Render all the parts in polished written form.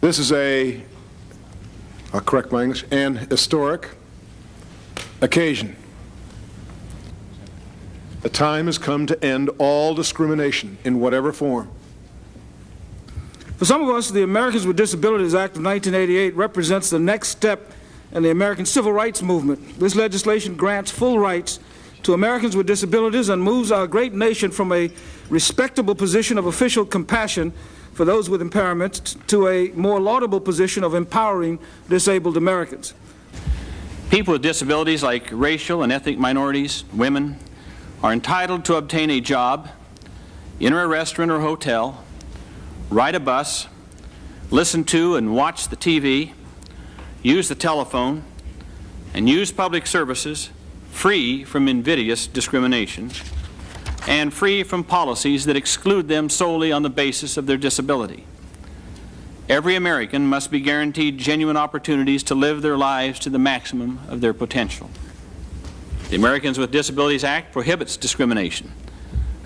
This is I'll correct my English, an historic occasion. The time has come to end all discrimination in whatever form. For some of us, the Americans with Disabilities Act of 1988 represents the next step in the American civil rights movement. This legislation grants full rights to Americans with disabilities and moves our great nation from a respectable position of official compassion for those with impairments to a more laudable position of empowering disabled Americans. People with disabilities like racial and ethnic minorities, women, are entitled to obtain a job, enter a restaurant or hotel, ride a bus, listen to and watch the TV, use the telephone, and use public services free from invidious discrimination and free from policies that exclude them solely on the basis of their disability. Every American must be guaranteed genuine opportunities to live their lives to the maximum of their potential. The Americans with Disabilities Act prohibits discrimination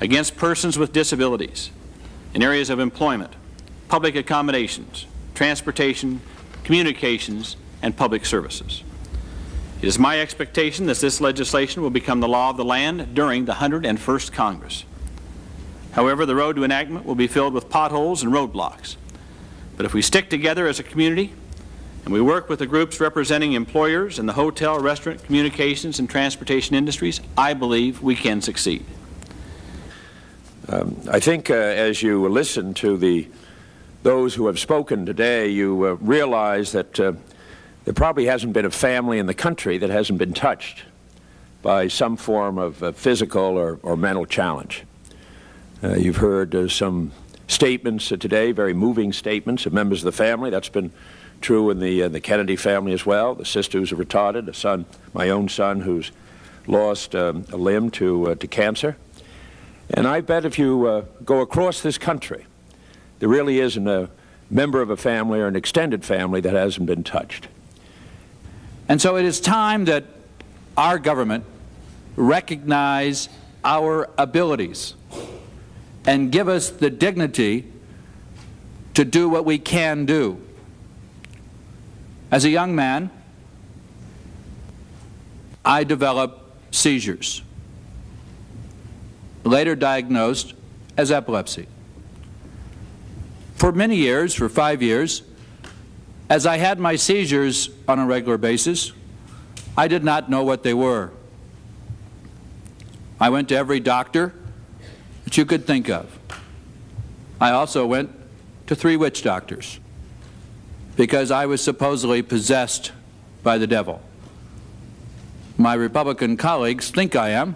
against persons with disabilities in areas of employment, public accommodations, transportation, communications, and public services. It is my expectation that this legislation will become the law of the land during the 101st Congress. However, the road to enactment will be filled with potholes and roadblocks. But if we stick together as a community and we work with the groups representing employers in the hotel, restaurant, communications, and transportation industries, I believe we can succeed. I think as you listen to those who have spoken today, you realize that there probably hasn't been a family in the country that hasn't been touched by some form of physical or mental challenge. You've heard some statements today, very moving statements of members of the family. That's been true in the Kennedy family as well. The sister who's retarded, a son, my own son, who's lost a limb to cancer. And I bet if you go across this country, there really isn't a member of a family or an extended family that hasn't been touched. And so it is time that our government recognize our abilities and give us the dignity to do what we can do. As a young man, I developed seizures, later diagnosed as epilepsy. For many years, for 5 years, as I had my seizures on a regular basis, I did not know what they were. I went to every doctor that you could think of. I also went to 3 witch doctors because I was supposedly possessed by the devil. My Republican colleagues think I am,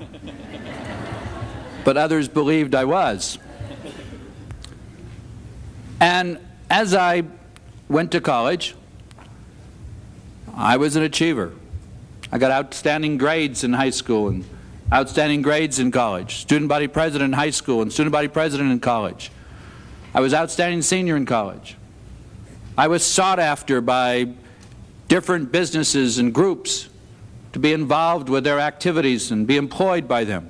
but others believed I was. And as I went to college, I was an achiever. I got outstanding grades in high school and outstanding grades in college. Student body president in high school and student body president in college. I was outstanding senior in college. I was sought after by different businesses and groups to be involved with their activities and be employed by them.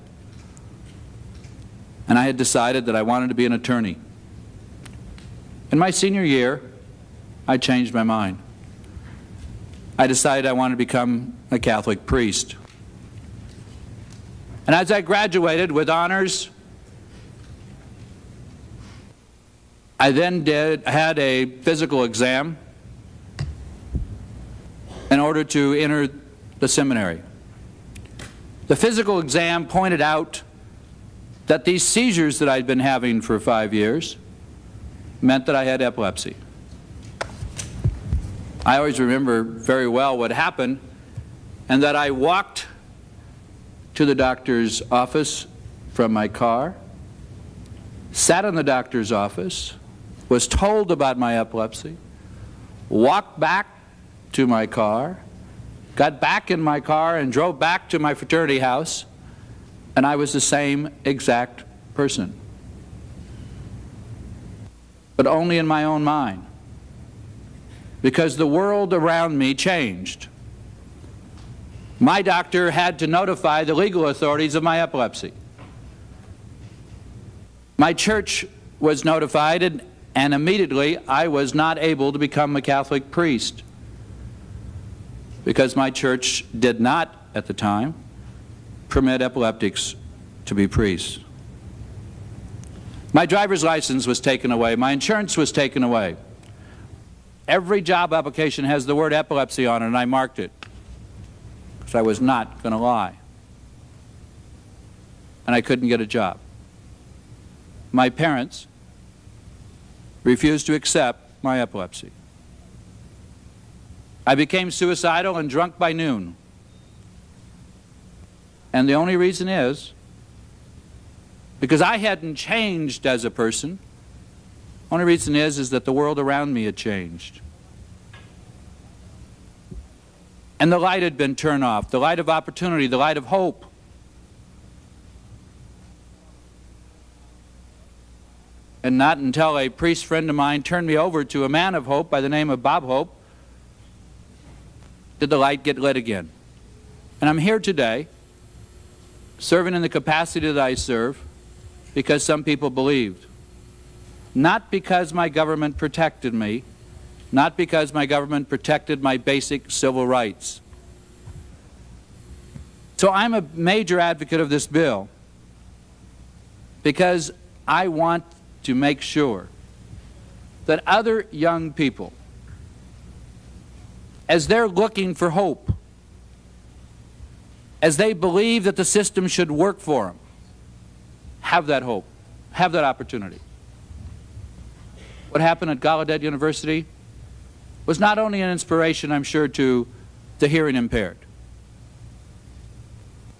And I had decided that I wanted to be an attorney. In my senior year, I changed my mind. I decided I wanted to become a Catholic priest. And as I graduated with honors, I then had a physical exam in order to enter the seminary. The physical exam pointed out that these seizures that I'd been having for 5 years meant that I had epilepsy. I always remember very well what happened, and that I walked to the doctor's office from my car, sat in the doctor's office, was told about my epilepsy, walked back to my car, got back in my car and drove back to my fraternity house, and I was the same exact person. But only in my own mind, because the world around me changed. My doctor had to notify the legal authorities of my epilepsy. My church was notified, And immediately I was not able to become a Catholic priest because my church did not, at the time, permit epileptics to be priests. My driver's license was taken away. My insurance was taken away. Every job application has the word epilepsy on it, and I marked it because I was not going to lie. And I couldn't get a job. My parents refused to accept my epilepsy. I became suicidal and drunk by noon. And the only reason is because I hadn't changed as a person. The only reason is that the world around me had changed. And the light had been turned off, the light of opportunity, the light of hope. And not until a priest friend of mine turned me over to a man of hope by the name of Bob Hope did the light get lit again. And I'm here today, serving in the capacity that I serve, because some people believed. Not because my government protected me, not because my government protected my basic civil rights. So I'm a major advocate of this bill because I want to make sure that other young people, as they're looking for hope, as they believe that the system should work for them, have that hope, have that opportunity. What happened at Gallaudet University was not only an inspiration, I'm sure, to the hearing impaired.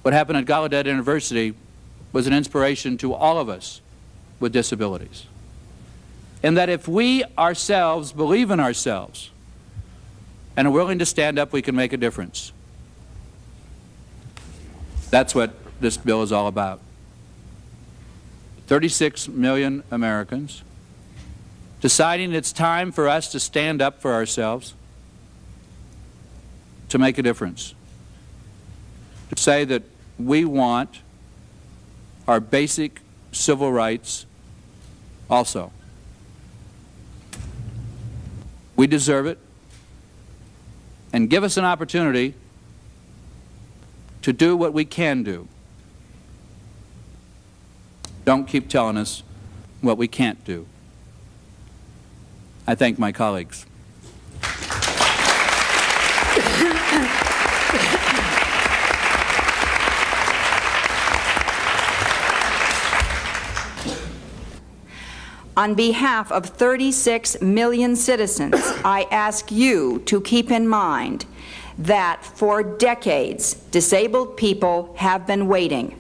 What happened at Gallaudet University was an inspiration to all of us with disabilities. And that if we ourselves believe in ourselves and are willing to stand up, we can make a difference. That's what this bill is all about. 36 million Americans deciding it's time for us to stand up for ourselves, to make a difference, to say that we want our basic civil rights also. We deserve it, and give us an opportunity to do what we can do. Don't keep telling us what we can't do. I thank my colleagues. On behalf of 36 million citizens, I ask you to keep in mind that for decades, disabled people have been waiting.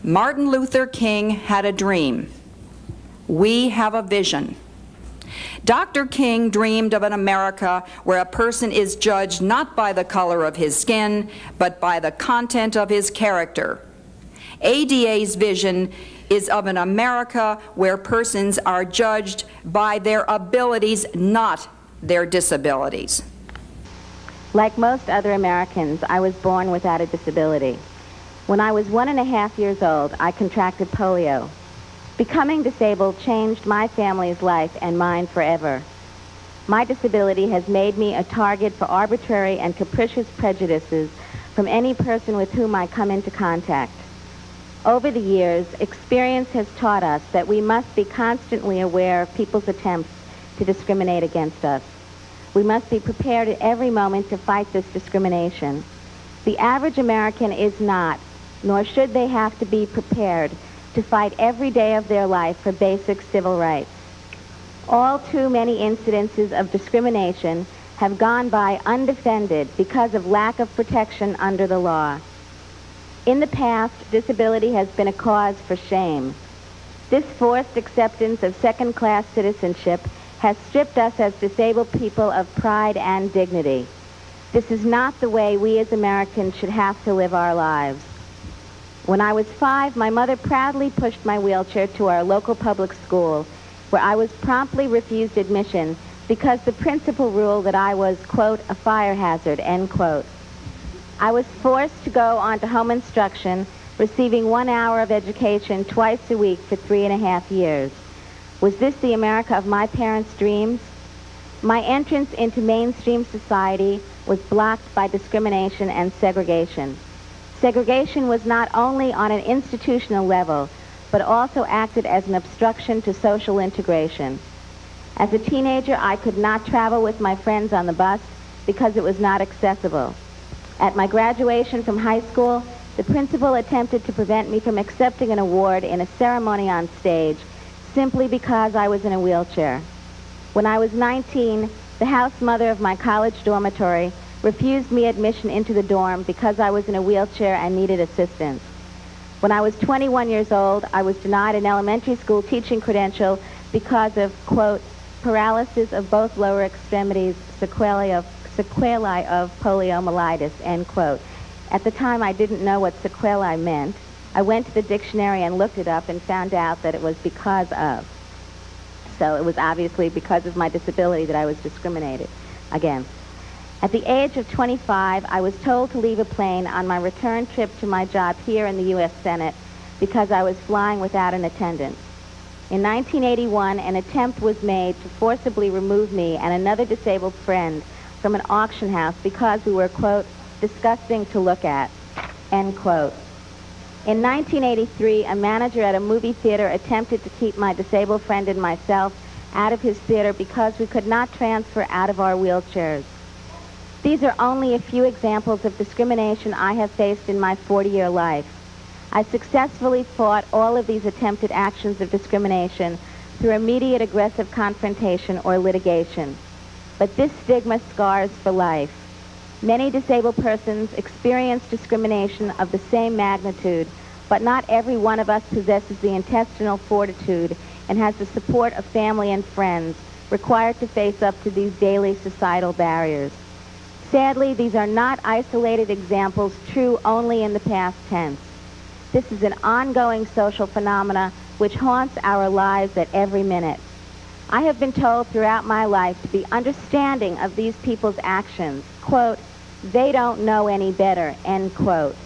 Martin Luther King had a dream. We have a vision. Dr. King dreamed of an America where a person is judged not by the color of his skin, but by the content of his character. ADA's vision is of an America where persons are judged by their abilities, not their disabilities. Like most other Americans, I was born without a disability. When I was 1.5 years old, I contracted polio. Becoming disabled changed my family's life and mine forever. My disability has made me a target for arbitrary and capricious prejudices from any person with whom I come into contact. Over the years, experience has taught us that we must be constantly aware of people's attempts to discriminate against us. We must be prepared at every moment to fight this discrimination. The average American is not, nor should they have to be prepared to fight every day of their life for basic civil rights. All too many incidences of discrimination have gone by undefended because of lack of protection under the law. In the past, disability has been a cause for shame. This forced acceptance of second-class citizenship has stripped us as disabled people of pride and dignity. This is not the way we as Americans should have to live our lives. When I was 5, my mother proudly pushed my wheelchair to our local public school, where I was promptly refused admission because the principal ruled that I was, quote, a fire hazard, end quote. I was forced to go on to home instruction, receiving 1 hour of education twice a week for 3.5 years. Was this the America of my parents' dreams? My entrance into mainstream society was blocked by discrimination and segregation. Segregation was not only on an institutional level, but also acted as an obstruction to social integration. As a teenager, I could not travel with my friends on the bus because it was not accessible. At my graduation from high school, the principal attempted to prevent me from accepting an award in a ceremony on stage simply because I was in a wheelchair. When I was 19, the house mother of my college dormitory refused me admission into the dorm because I was in a wheelchair and needed assistance. When I was 21 years old, I was denied an elementary school teaching credential because of, quote, paralysis of both lower extremities, sequelae of poliomyelitis, end quote. At the time, I didn't know what sequelae meant. I went to the dictionary and looked it up and found out that it was because of. So it was obviously because of my disability that I was discriminated against. At the age of 25, I was told to leave a plane on my return trip to my job here in the U.S. Senate because I was flying without an attendant. In 1981, an attempt was made to forcibly remove me and another disabled friend from an auction house because we were, quote, disgusting to look at, end quote. In 1983, a manager at a movie theater attempted to keep my disabled friend and myself out of his theater because we could not transfer out of our wheelchairs. These are only a few examples of discrimination I have faced in my 40-year life. I successfully fought all of these attempted actions of discrimination through immediate aggressive confrontation or litigation. But this stigma scars for life. Many disabled persons experience discrimination of the same magnitude, but not every one of us possesses the intestinal fortitude and has the support of family and friends required to face up to these daily societal barriers. Sadly, these are not isolated examples true only in the past tense. This is an ongoing social phenomena which haunts our lives at every minute. I have been told throughout my life to be understanding of these people's actions. Quote, they don't know any better, end quote.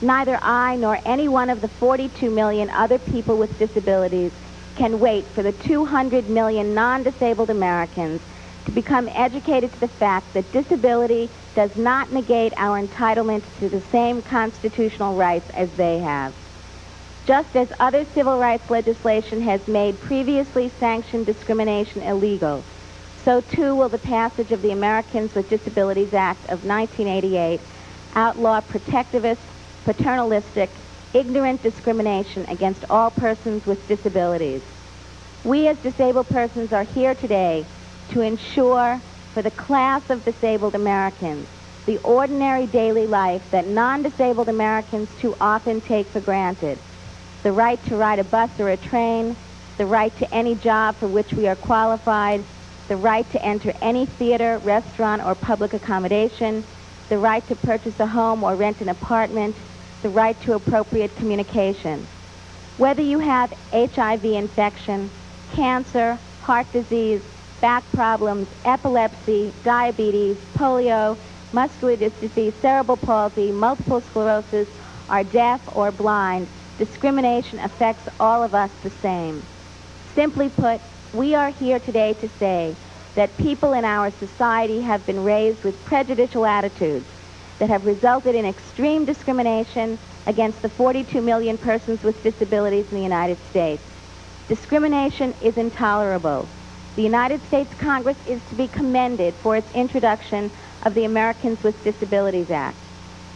Neither I nor any one of the 42 million other people with disabilities can wait for the 200 million non-disabled Americans to become educated to the fact that disability does not negate our entitlement to the same constitutional rights as they have. Just as other civil rights legislation has made previously sanctioned discrimination illegal, so too will the passage of the Americans with Disabilities Act of 1988 outlaw protectivist, paternalistic, ignorant discrimination against all persons with disabilities. We as disabled persons are here today to ensure for the class of disabled Americans the ordinary daily life that non-disabled Americans too often take for granted. The right to ride a bus or a train, the right to any job for which we are qualified, the right to enter any theater, restaurant, or public accommodation, the right to purchase a home or rent an apartment, the right to appropriate communication. Whether you have HIV infection, cancer, heart disease, back problems, epilepsy, diabetes, polio, muscular dystrophy, cerebral palsy, multiple sclerosis, are deaf or blind, discrimination affects all of us the same. Simply put, we are here today to say that people in our society have been raised with prejudicial attitudes that have resulted in extreme discrimination against the 42 million persons with disabilities in the United States. Discrimination is intolerable. The United States Congress is to be commended for its introduction of the Americans with Disabilities Act.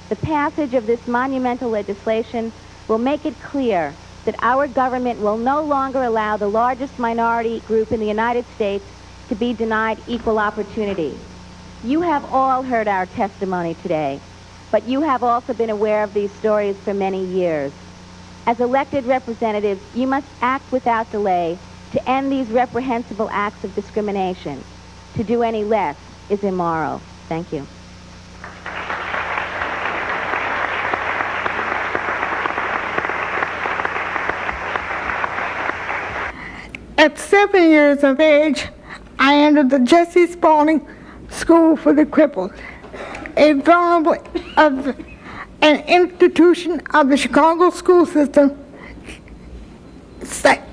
The passage of this monumental legislation will make it clear that our government will no longer allow the largest minority group in the United States to be denied equal opportunity. You have all heard our testimony today, but you have also been aware of these stories for many years. As elected representatives, you must act without delay to end these reprehensible acts of discrimination. To do any less is immoral. Thank you. At 7 years of age, I entered the Jesse Spalding School for the Crippled, a vulnerable an institution of the Chicago school system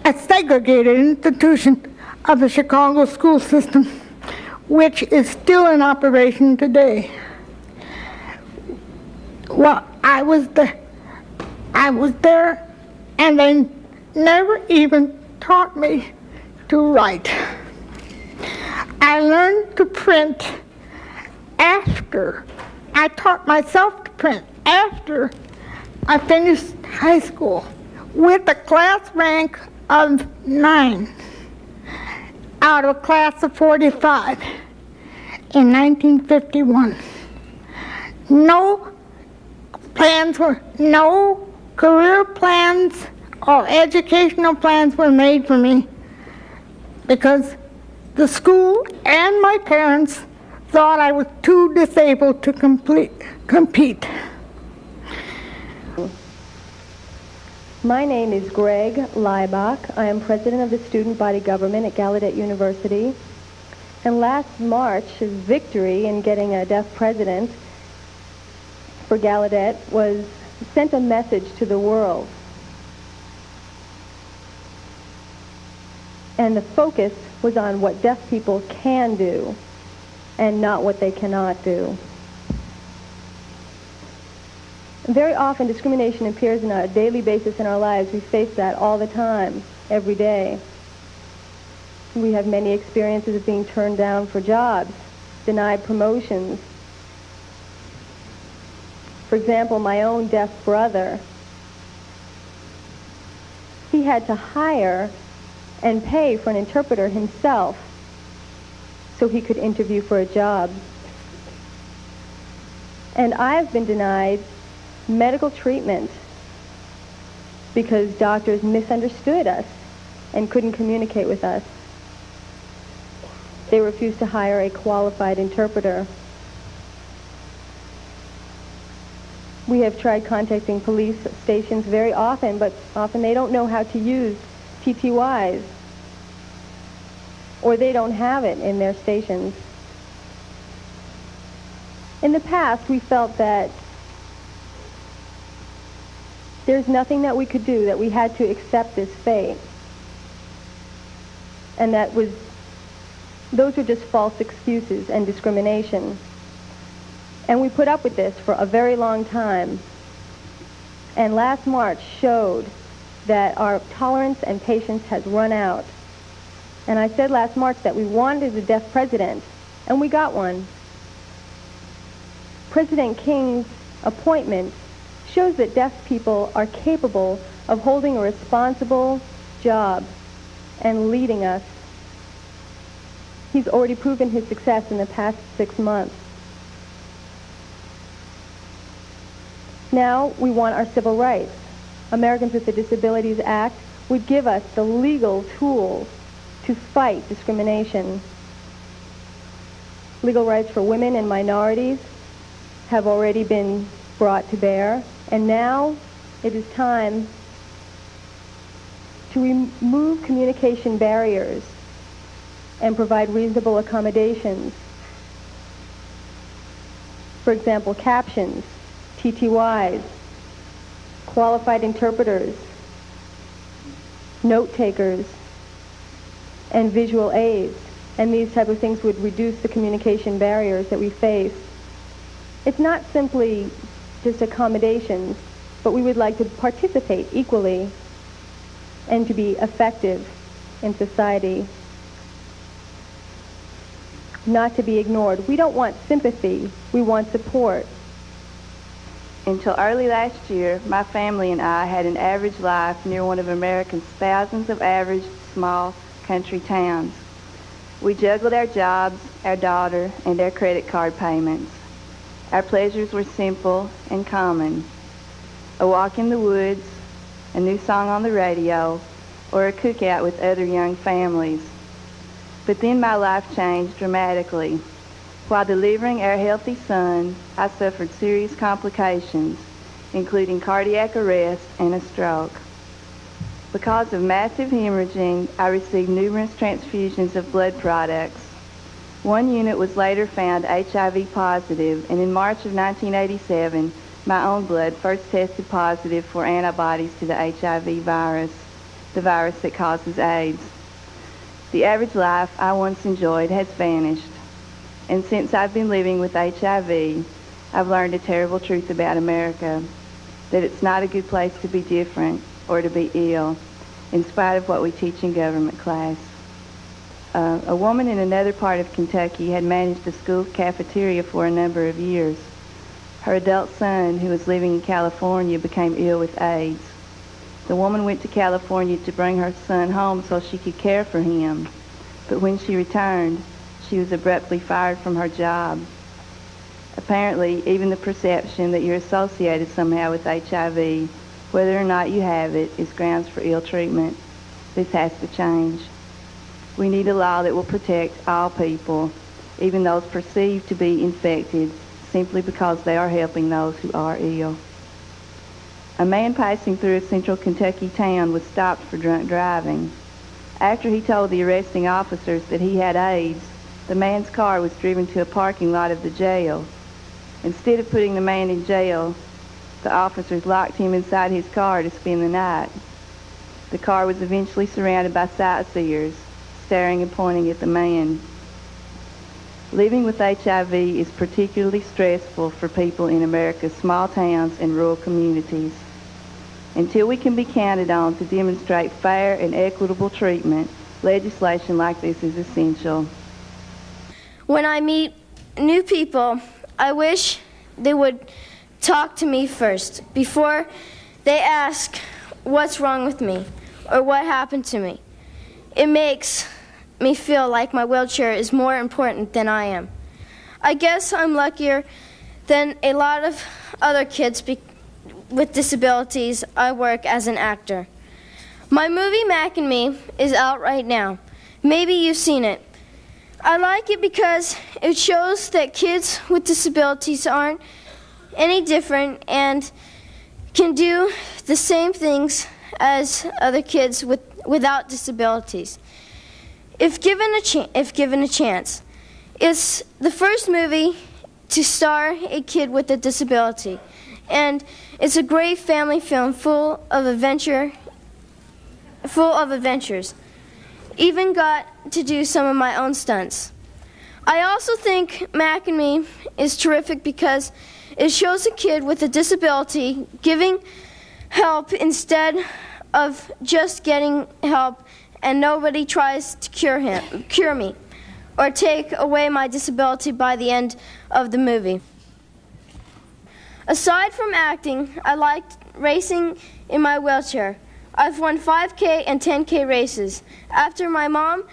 a segregated institution of the Chicago school system, which is still in operation today. Well, I was there, and they never even taught me to write. I learned to print after. I taught myself to print after I finished high school with a class rank of 9 out of a class of 45 in 1951. No career plans or educational plans were made for me because the school and my parents thought I was too disabled to compete. My name is Greg Leibach. I am president of the student body government at Gallaudet University. And last March's victory in getting a deaf president for Gallaudet sent a message to the world. And the focus was on what deaf people can do and not what they cannot do. Very often discrimination appears on a daily basis in our lives. We face that all the time, every day. We have many experiences of being turned down for jobs, denied promotions. For example, my own deaf brother, he had to hire and pay for an interpreter himself so he could interview for a job. And I've been denied medical treatment because doctors misunderstood us and couldn't communicate with us. They refused to hire a qualified interpreter. We have tried contacting police stations very often, but often they don't know how to use TTYs, or they don't have it in their stations. In the past, we felt that there's nothing that we could do, that we had to accept this fate. And those were just false excuses and discrimination. And we put up with this for a very long time. And last March showed that our tolerance and patience has run out. And I said last March that we wanted a deaf president, and we got one. President King's appointment shows that deaf people are capable of holding a responsible job and leading us. He's already proven his success in the past 6 months. Now we want our civil rights. Americans with the Disabilities Act would give us the legal tools to fight discrimination. Legal rights for women and minorities have already been brought to bear, and now it is time to remove communication barriers and provide reasonable accommodations. For example, captions, TTYs, qualified interpreters, note takers, and visual aids. And these type of things would reduce the communication barriers that we face. It's not simply just accommodations, but we would like to participate equally and to be effective in society, not to be ignored. We don't want sympathy, we want support. Until early last year, my family and I had an average life near one of America's thousands of average small country towns. We juggled our jobs, our daughter, and our credit card payments. Our pleasures were simple and common. A walk in the woods, a new song on the radio, or a cookout with other young families. But then my life changed dramatically. While delivering our healthy son, I suffered serious complications, including cardiac arrest and a stroke. Because of massive hemorrhaging, I received numerous transfusions of blood products. One unit was later found HIV positive, and in March of 1987, my own blood first tested positive for antibodies to the HIV virus. the virus that causes AIDS. The average life I once enjoyed has vanished, and since I've been living with HIV, I've learned a terrible truth about America, that it's not a good place to be different or to be ill, in spite of what we teach in government class. A woman in another part of Kentucky had managed a school cafeteria for a number of years. Her adult son, who was living in California, became ill with AIDS. The woman went to California to bring her son home so she could care for him, but when she returned, she was abruptly fired from her job. Apparently, even the perception that you're associated somehow with HIV, whether or not you have it, is grounds for ill treatment. This has to change. We need a law that will protect all people, even those perceived to be infected, simply because they are helping those who are ill. A man passing through a central Kentucky town was stopped for drunk driving. After he told the arresting officers that he had AIDS, the man's car was driven to a parking lot of the jail. Instead of putting the man in jail, the officers locked him inside his car to spend the night. The car was eventually surrounded by sightseers, staring and pointing at the man. Living with HIV is particularly stressful for people in America's small towns and rural communities. Until we can be counted on to demonstrate fair and equitable treatment, legislation like this is essential. When I meet new people, I wish they would talk to me first before they ask what's wrong with me or what happened to me. It makes me feel like my wheelchair is more important than I am. I guess I'm luckier than a lot of other kids with disabilities. I work as an actor. My movie Mac and Me is out right now. Maybe you've seen it. I like it because it shows that kids with disabilities aren't any different and can do the same things as other kids without disabilities. If given a chance, it's the first movie to star a kid with a disability, and it's a great family film full of adventures. Even got to do some of my own stunts. I also think Mac and Me is terrific because it shows a kid with a disability giving help instead of just getting help, and nobody tries to cure me, or take away my disability by the end of the movie. Aside from acting, I liked racing in my wheelchair. I've won 5K and 10K races. After my mom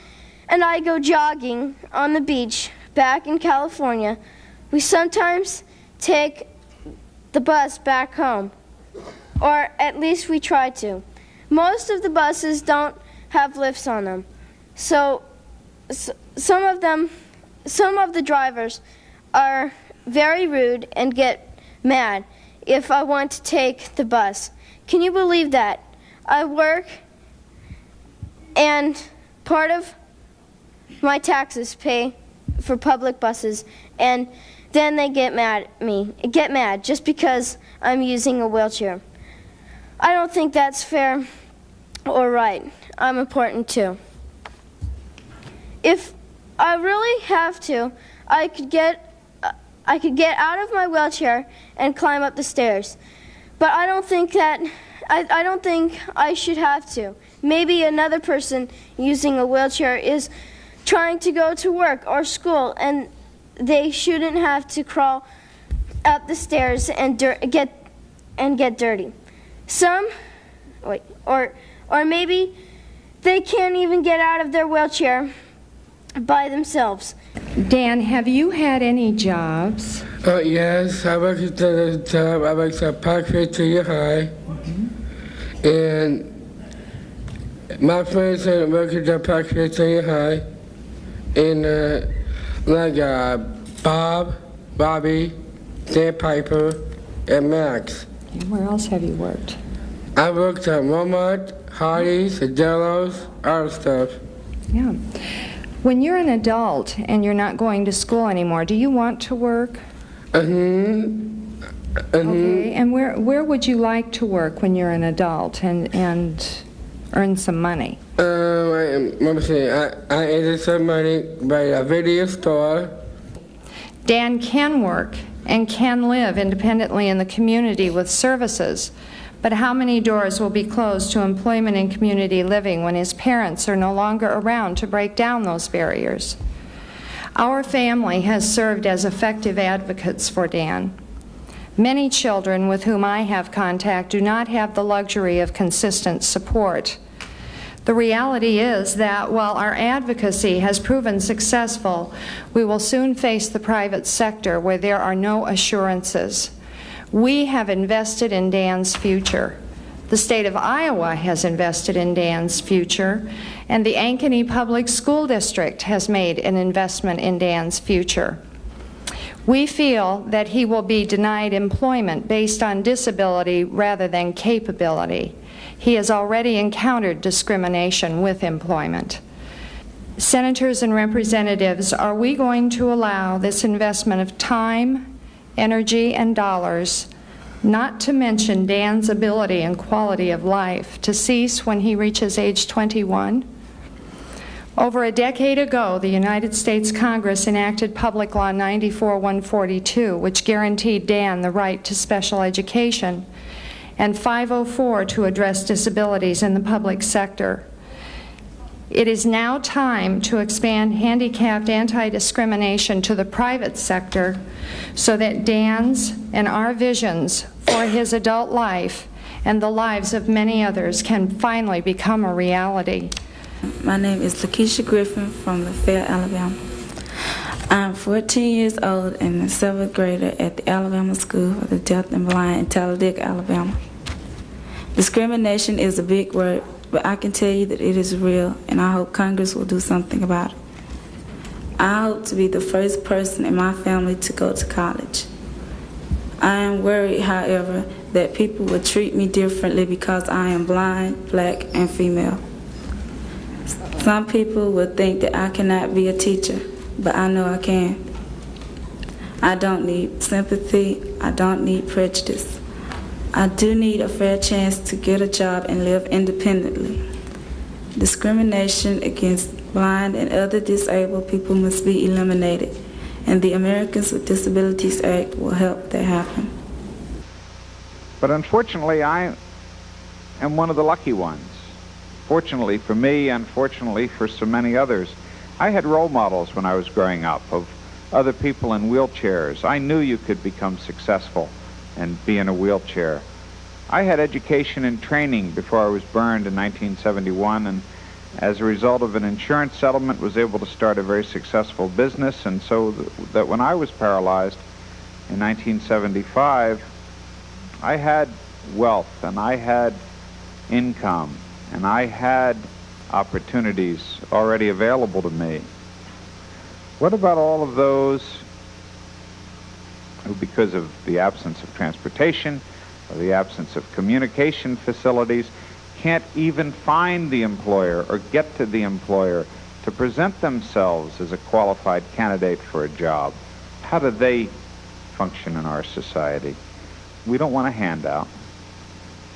and I go jogging on the beach back in California, we sometimes take the bus back home, or at least we try to. Most of the buses don't have lifts on them, so some of the drivers are very rude and get mad if I want to take the bus. Can you believe that? I work and part of my taxes pay for public buses, and then they get mad just because I'm using a wheelchair. I don't think that's fair or right. I'm important too. If I really have to, I could get out of my wheelchair and climb up the stairs. But I don't think I should have to. Maybe another person using a wheelchair is trying to go to work or school, and they shouldn't have to crawl up the stairs and get dirty. Or maybe they can't even get out of their wheelchair by themselves. Dan, have you had any jobs? Yes, I worked at a job. I worked at Parkview Junior High. And my friends that worked at Parkview Junior High, and Bob, Bobby, Dan Piper, and Max. And where else have you worked? I worked at Walmart, Hardee's, Adelo's, all stuff. Yeah. When you're an adult and you're not going to school anymore, do you want to work? Okay. And where would you like to work when you're an adult? And earn some money? I earned some money by a video store. Dan can work and can live independently in the community with services, but how many doors will be closed to employment and community living when his parents are no longer around to break down those barriers? Our family has served as effective advocates for Dan. Many children with whom I have contact do not have the luxury of consistent support. The reality is that while our advocacy has proven successful, we will soon face the private sector where there are no assurances. We have invested in Dan's future. The state of Iowa has invested in Dan's future, and the Ankeny Public School District has made an investment in Dan's future. We feel that he will be denied employment based on disability rather than capability. He has already encountered discrimination with employment. Senators and representatives, are we going to allow this investment of time, energy, and dollars, not to mention Dan's ability and quality of life, to cease when he reaches age 21? Over a decade ago, the United States Congress enacted Public Law 94-142, which guaranteed Dan the right to special education, and 504 to address disabilities in the public sector. It is now time to expand handicapped anti-discrimination to the private sector so that Dan's and our visions for his adult life and the lives of many others can finally become a reality. My name is Lakisha Griffin from LaFayette, Alabama. I'm 14 years old and a 7th grader at the Alabama School for the Deaf and Blind in Talladega, Alabama. Discrimination is a big word, but I can tell you that it is real, and I hope Congress will do something about it. I hope to be the first person in my family to go to college. I am worried, however, that people will treat me differently because I am blind, black, and female. Some people will think that I cannot be a teacher, but I know I can. I don't need sympathy. I don't need prejudice. I do need a fair chance to get a job and live independently. Discrimination against blind and other disabled people must be eliminated, and the Americans with Disabilities Act will help that happen. But unfortunately, I am one of the lucky ones. Fortunately for me, unfortunately for so many others. I had role models when I was growing up of other people in wheelchairs. I knew you could become successful and be in a wheelchair. I had education and training before I was burned in 1971, and as a result of an insurance settlement was able to start a very successful business, and so that when I was paralyzed in 1975, I had wealth and I had income and I had opportunities already available to me. What about all of those who, because of the absence of transportation or the absence of communication facilities, can't even find the employer or get to the employer to present themselves as a qualified candidate for a job? How do they function in our society? We don't want a handout.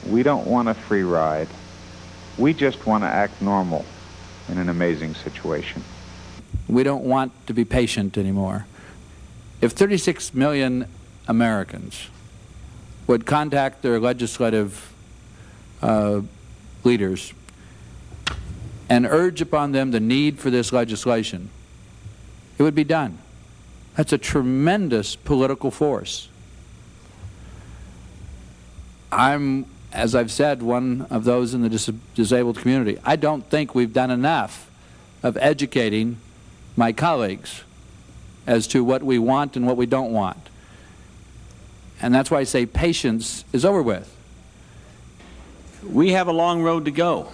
We don't want a free ride. We just want to act normal in an amazing situation. We don't want to be patient anymore. If 36 million Americans would contact their legislative leaders and urge upon them the need for this legislation, it would be done. That's a tremendous political force. I'm, as I've said, one of those in the disabled community. I don't think we've done enough of educating my colleagues as to what we want and what we don't want. And that's why I say patience is over with. We have a long road to go.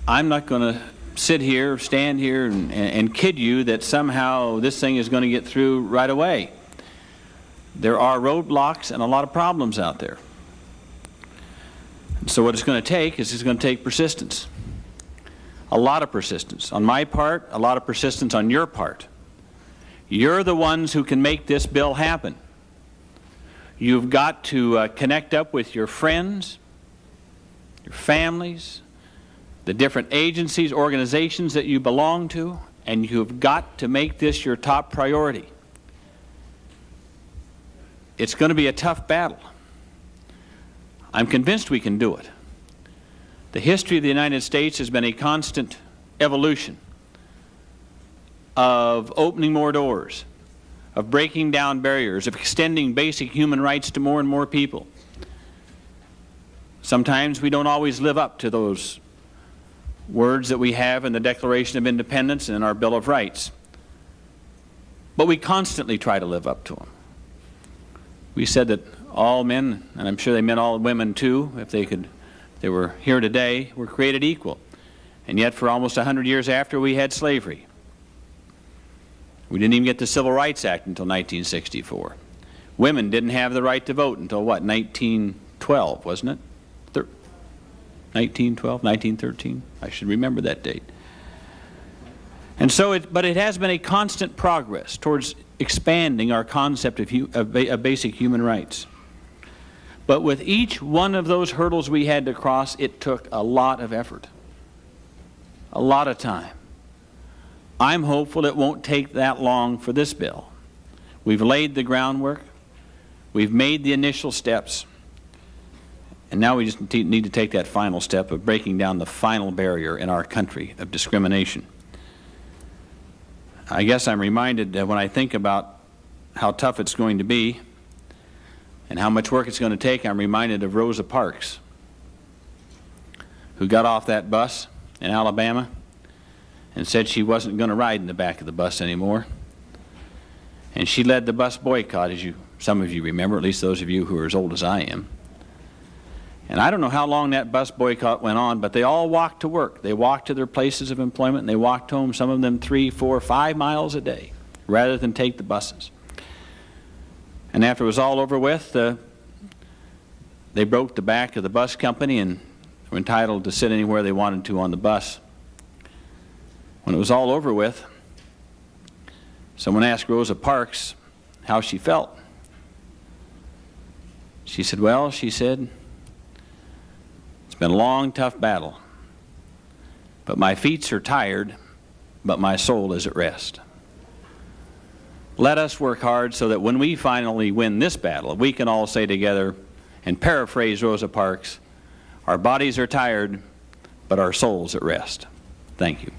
I'm not going to sit here, stand here, and kid you that somehow this thing is going to get through right away. There are roadblocks and a lot of problems out there. So what it's going to take is it's going to take persistence. A lot of persistence on my part, a lot of persistence on your part. You're the ones who can make this bill happen. You've got to connect up with your friends, your families, the different agencies, organizations that you belong to, and you've got to make this your top priority. It's going to be a tough battle. I'm convinced we can do it. The history of the United States has been a constant evolution of opening more doors, of breaking down barriers, of extending basic human rights to more and more people. Sometimes we don't always live up to those words that we have in the Declaration of Independence and in our Bill of Rights, but we constantly try to live up to them. We said that all men, and I'm sure they meant all women too, if they were here today, were created equal. And yet for almost 100 years after, we had slavery. We didn't even get the Civil Rights Act until 1964. Women didn't have the right to vote until what, 1912, wasn't it? 1912, 1913? I should remember that date. And so, but it has been a constant progress towards expanding our concept of basic human rights. But with each one of those hurdles we had to cross, it took a lot of effort, a lot of time. I'm hopeful it won't take that long for this bill. We've laid the groundwork, we've made the initial steps, and now we just need to take that final step of breaking down the final barrier in our country of discrimination. I guess I'm reminded that when I think about how tough it's going to be and how much work it's going to take, I'm reminded of Rosa Parks, who got off that bus in Alabama and said she wasn't going to ride in the back of the bus anymore. And she led the bus boycott, as some of you remember, at least those of you who are as old as I am. And I don't know how long that bus boycott went on, but they all walked to work. They walked to their places of employment, and they walked home, some of them 3, 4, 5 miles a day, rather than take the buses. And after it was all over with, they broke the back of the bus company and were entitled to sit anywhere they wanted to on the bus. When it was all over with, someone asked Rosa Parks how she felt. She said, well, she said, it's been a long, tough battle, but my feet are tired, but my soul is at rest. Let us work hard so that when we finally win this battle, we can all say together, and paraphrase Rosa Parks, our bodies are tired, but our souls at rest. Thank you.